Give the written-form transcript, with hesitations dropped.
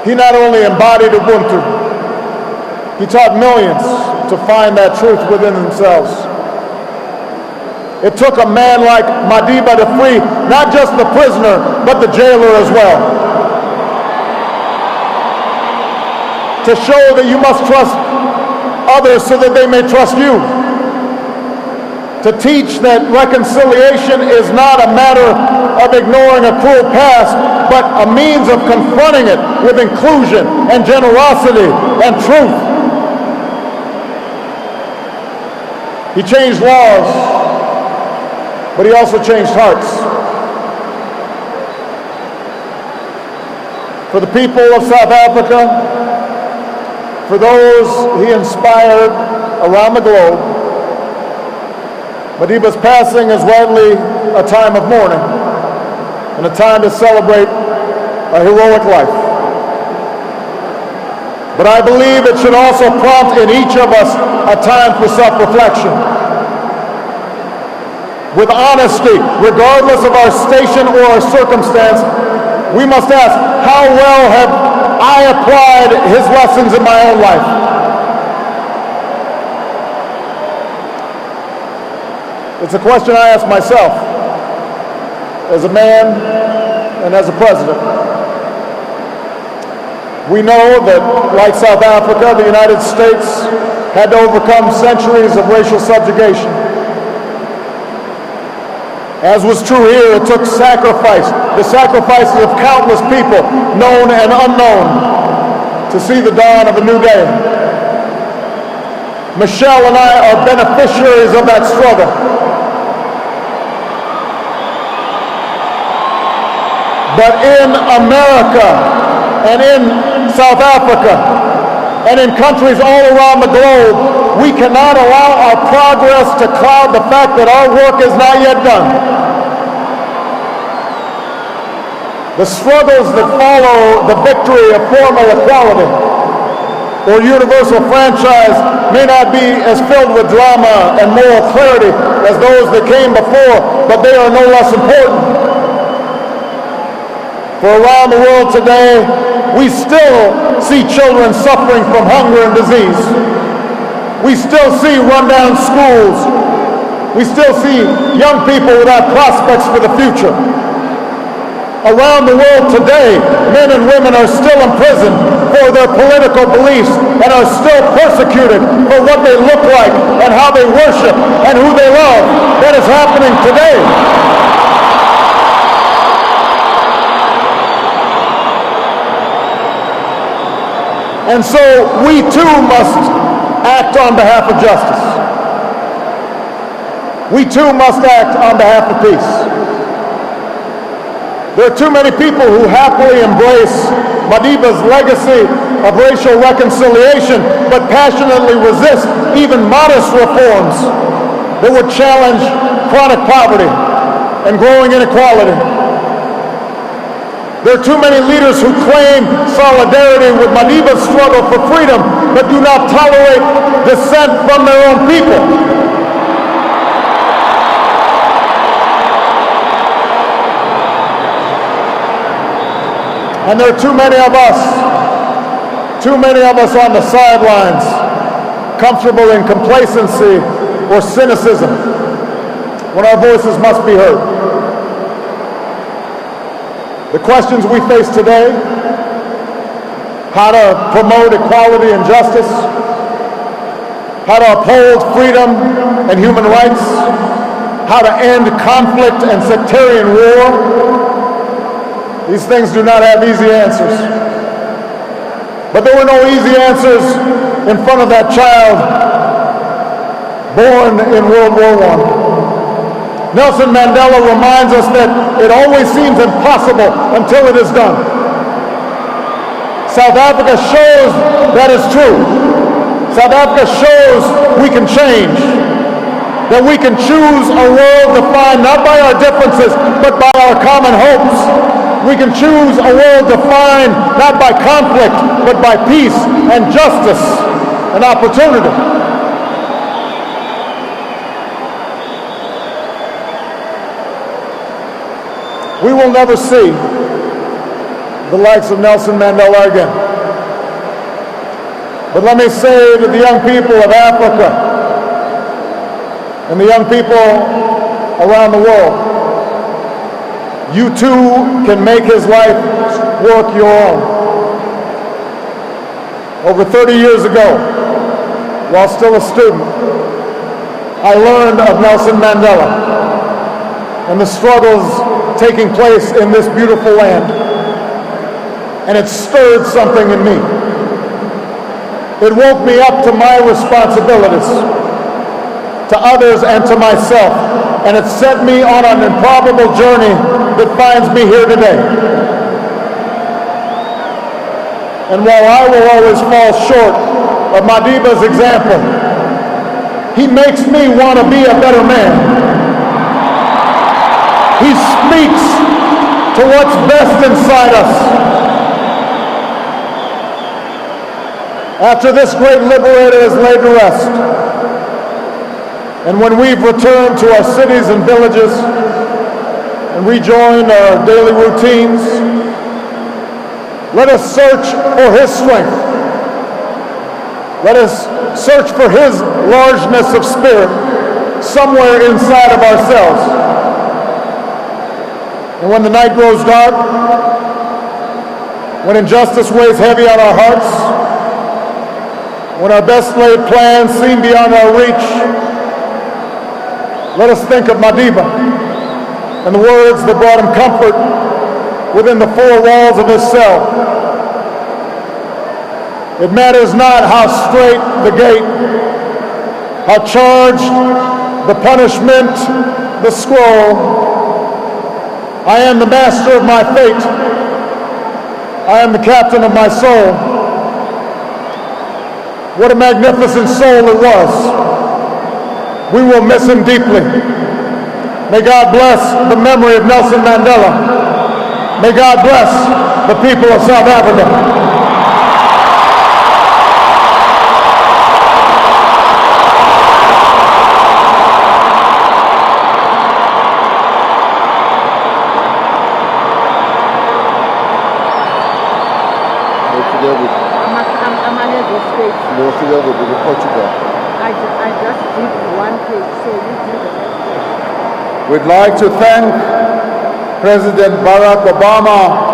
He not only embodied Ubuntu, he taught millions to find that truth within themselves. It took a man like Madiba to free not just the prisoner, but the jailer as well. To show that you must trust others so that they may trust you. To teach that reconciliation is not a matter of ignoring a cruel past, but a means of confronting it with inclusion and generosity and truth. He changed laws, but he also changed hearts. For the people of South Africa, for those he inspired around the globe, Madiba's passing is rightly a time of mourning and a time to celebrate a heroic life. But I believe it should also prompt in each of us a time for self-reflection. With honesty, regardless of our station or our circumstance, we must ask, how well have I applied his lessons in my own life? It's a question I ask myself as a man and as a president. We know that, like South Africa, the United States had to overcome centuries of racial subjugation. As was true here, it took sacrifice, the sacrifices of countless people, known and unknown, to see the dawn of a new day. Michelle and I are beneficiaries of that struggle. But in America and in South Africa and in countries all around the globe, we cannot allow our progress to cloud the fact that our work is not yet done. The struggles that follow the victory of formal equality or universal franchise may not be as filled with drama and moral clarity as those that came before, but they are no less important. For around the world today, we still see children suffering from hunger and disease. We still see rundown schools. We still see young people without prospects for the future. Around the world today, men and women are still imprisoned for their political beliefs and are still persecuted for what they look like and how they worship and who they love. That is happening today. And so we too must act on behalf of justice. We too must act on behalf of peace. There are too many people who happily embrace Madiba's legacy of racial reconciliation, but passionately resist even modest reforms that would challenge chronic poverty and growing inequality. There are too many leaders who claim solidarity with Madiba's struggle for freedom, but do not tolerate dissent from their own people. And there are too many of us on the sidelines, comfortable in complacency or cynicism, when our voices must be heard. The questions we face today, how to promote equality and justice, how to uphold freedom and human rights, how to end conflict and sectarian war, these things do not have easy answers. But there were no easy answers in front of that child born in World War I. Nelson Mandela reminds us that it always seems impossible until it is done. South Africa shows that is true. South Africa shows we can change, that we can choose a world defined not by our differences, but by our common hopes. We can choose a world defined not by conflict, but by peace and justice and opportunity. We will never see the likes of Nelson Mandela again. But let me say to the young people of Africa and the young people around the world, you too can make his life work your own. Over 30 years ago, while still a student, I learned of Nelson Mandela and the struggles taking place in this beautiful land. And it stirred something in me. It woke me up to my responsibilities, to others and to myself, and it set me on an improbable journey that finds me here today. And while I will always fall short of Madiba's example, he makes me want to be a better man. He speaks to what's best inside us. After this great liberator is laid to rest, and when we've returned to our cities and villages and rejoined our daily routines, let us search for his strength. Let us search for his largeness of spirit somewhere inside of ourselves. And when the night grows dark, when injustice weighs heavy on our hearts, when our best laid plans seem beyond our reach, let us think of Madiba and the words that brought him comfort within the four walls of his cell. It matters not how straight the gate, how charged the punishment, the scroll. I am the master of my fate. I am the captain of my soul. What a magnificent soul it was. We will miss him deeply. May God bless the memory of Nelson Mandela. May God bless the people of South Africa. Portugal. I just did one page, so you do the next page. We'd like to thank President Barack Obama